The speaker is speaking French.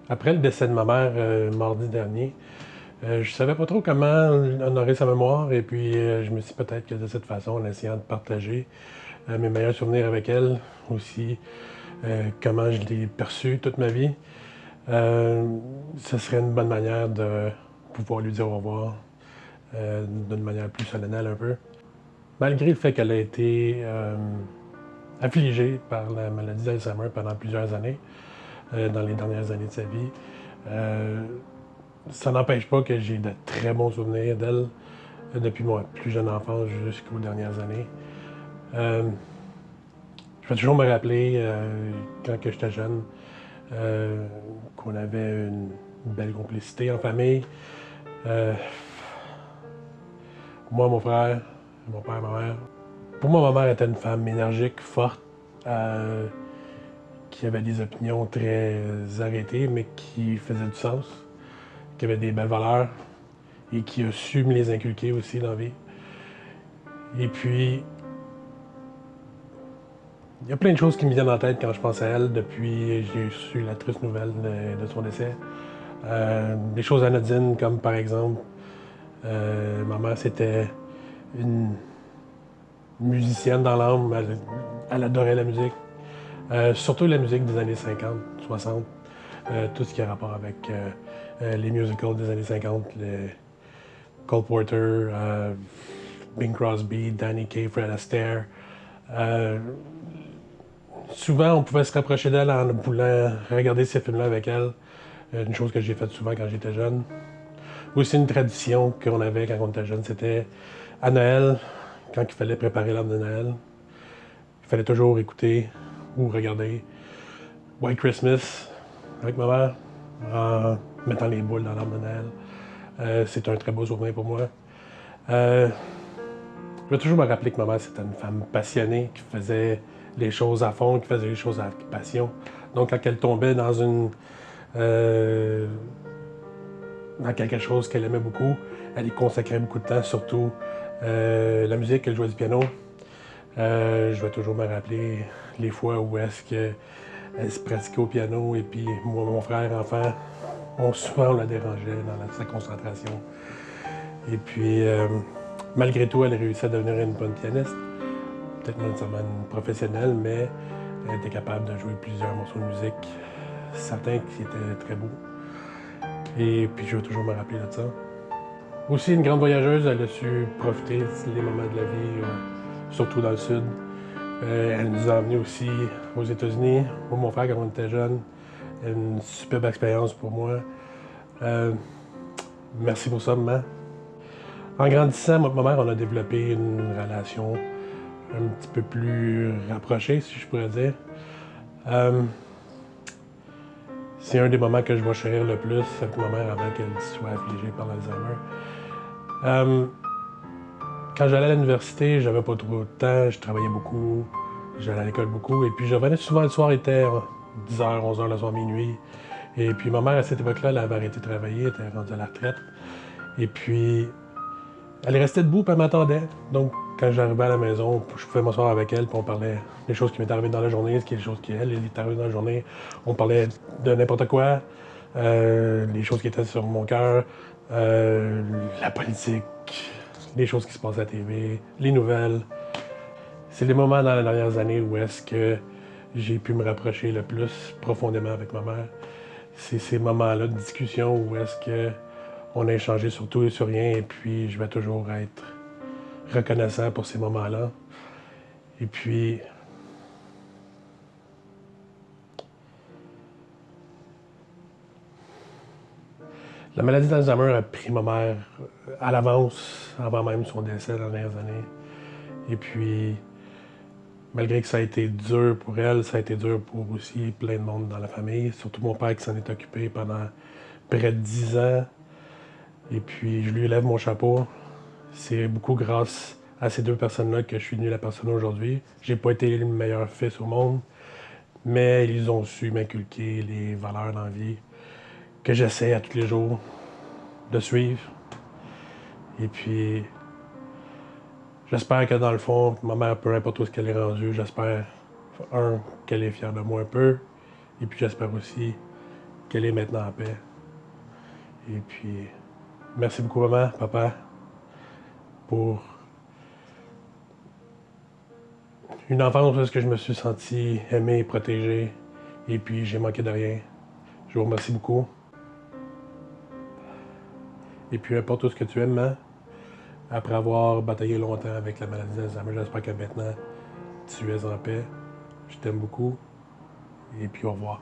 Après le décès de ma mère mardi dernier, je savais pas trop comment honorer sa mémoire et puis je me suis dit peut-être que de cette façon, en essayant de partager mes meilleurs souvenirs avec elle, aussi comment je l'ai perçue toute ma vie, ce serait une bonne manière de pouvoir lui dire au revoir d'une manière plus solennelle un peu. Malgré le fait qu'elle a été affligée par la maladie d'Alzheimer pendant plusieurs années, dans les dernières années de sa vie, euh, ça n'empêche pas que j'ai de très bons souvenirs d'elle depuis mon plus jeune enfance jusqu'aux dernières années. Euh, je vais toujours me rappeler, quand j'étais jeune, qu'on avait une belle complicité en famille. Euh, moi, mon frère, mon père, ma mère. Pour moi, ma mère était une femme énergique, forte, euh, qui avait des opinions très arrêtées, mais qui faisaient du sens, qui avait des belles valeurs et qui a su me les inculquer aussi dans la vie. Et puis, il y a plein de choses qui me viennent en tête quand je pense à elle depuis que j'ai su la triste nouvelle de son décès. Des choses anodines comme par exemple, ma mère c'était une musicienne dans l'âme, elle adorait la musique. Surtout la musique des années 50, 60, tout ce qui a rapport avec les musicals des années 50, les Cole Porter, Bing Crosby, Danny Kaye, Fred Astaire. Euh, Souvent, on pouvait se rapprocher d'elle en voulant regarder ces films-là avec elle. Une chose que j'ai faite souvent quand j'étais jeune. Aussi une tradition qu'on avait quand on était jeune, c'était à Noël, quand il fallait préparer l'arbre de Noël, il fallait toujours écouter ou regarder White Christmas avec ma mère en mettant les boules dans l'arbre de Noël. C'est un très beau souvenir pour moi. Euh, je vais toujours me rappeler que ma mère, c'était une femme passionnée, qui faisait les choses à fond, qui faisait les choses avec passion. Donc, quand elle tombait euh, dans quelque chose qu'elle aimait beaucoup, elle y consacrait beaucoup de temps, surtout la musique, elle jouait du piano. Je vais toujours me rappeler les fois où est-ce qu'elle se pratiquait au piano et puis moi, mon frère, enfant, souvent on la dérangeait dans sa concentration. Et puis, malgré tout, elle a réussi à devenir une bonne pianiste. Peut-être pas nécessairement une professionnelle, mais elle était capable de jouer plusieurs morceaux de musique, certains qui étaient très beaux. Et puis, je vais toujours me rappeler de ça. Aussi, une grande voyageuse, elle a su profiter des moments de la vie, surtout dans le sud. Elle nous a emmenés aussi aux États-Unis, moi, mon frère, quand on était jeunes. Une superbe expérience pour moi. Euh, Merci pour ça, maman. En grandissant, ma mère, on a développé une relation un petit peu plus rapprochée, si je pourrais dire. Euh, c'est un des moments que je vais chérir le plus avec ma mère avant qu'elle soit affligée par l'Alzheimer. Euh, Quand j'allais à l'université, j'avais pas trop de temps, je travaillais beaucoup, j'allais à l'école beaucoup, et puis je revenais souvent le soir, il était 10h, 11h le soir, minuit. Et puis ma mère, à cette époque-là, elle avait arrêté de travailler, elle était rendue à la retraite. Et puis, elle restait debout, puis elle m'attendait. Donc, quand j'arrivais à la maison, je pouvais m'asseoir avec elle, puis on parlait des choses qui m'étaient arrivées dans la journée, ce qui est des choses qui, elle, est arrivée dans la journée. On parlait de n'importe quoi, les choses qui étaient sur mon cœur, la politique, les choses qui se passaient à la TV, les nouvelles. C'est les moments dans les dernières années où est-ce que j'ai pu me rapprocher le plus profondément avec ma mère. C'est ces moments-là de discussion où est-ce que on a échangé sur tout et sur rien, et puis je vais toujours être reconnaissant pour ces moments-là. Et puis, la maladie d'Alzheimer a pris ma mère à l'avance, avant même son décès dans les dernières années. Et puis, malgré que ça a été dur pour elle, ça a été dur pour aussi plein de monde dans la famille, surtout mon père qui s'en est occupé pendant près de 10 ans. Et puis, je lui lève mon chapeau. C'est beaucoup grâce à ces deux personnes-là que je suis devenu la personne aujourd'hui. J'ai pas été le meilleur fils au monde, mais ils ont su m'inculquer les valeurs dans la vie que j'essaie à tous les jours de suivre. Et puis, j'espère que dans le fond, ma mère, peu importe où ce qu'elle est rendue, j'espère, qu'elle est fière de moi un peu. Et puis, j'espère aussi qu'elle est maintenant en paix. Et puis, merci beaucoup, maman, papa, pour une enfance où je me suis senti aimé et protégé. Et puis, j'ai manqué de rien. Je vous remercie beaucoup. Et puis, importe tout ce que tu aimes, hein, après avoir bataillé longtemps avec la maladie d'Alzheimer, j'espère que maintenant, tu es en paix. Je t'aime beaucoup. Et puis, au revoir.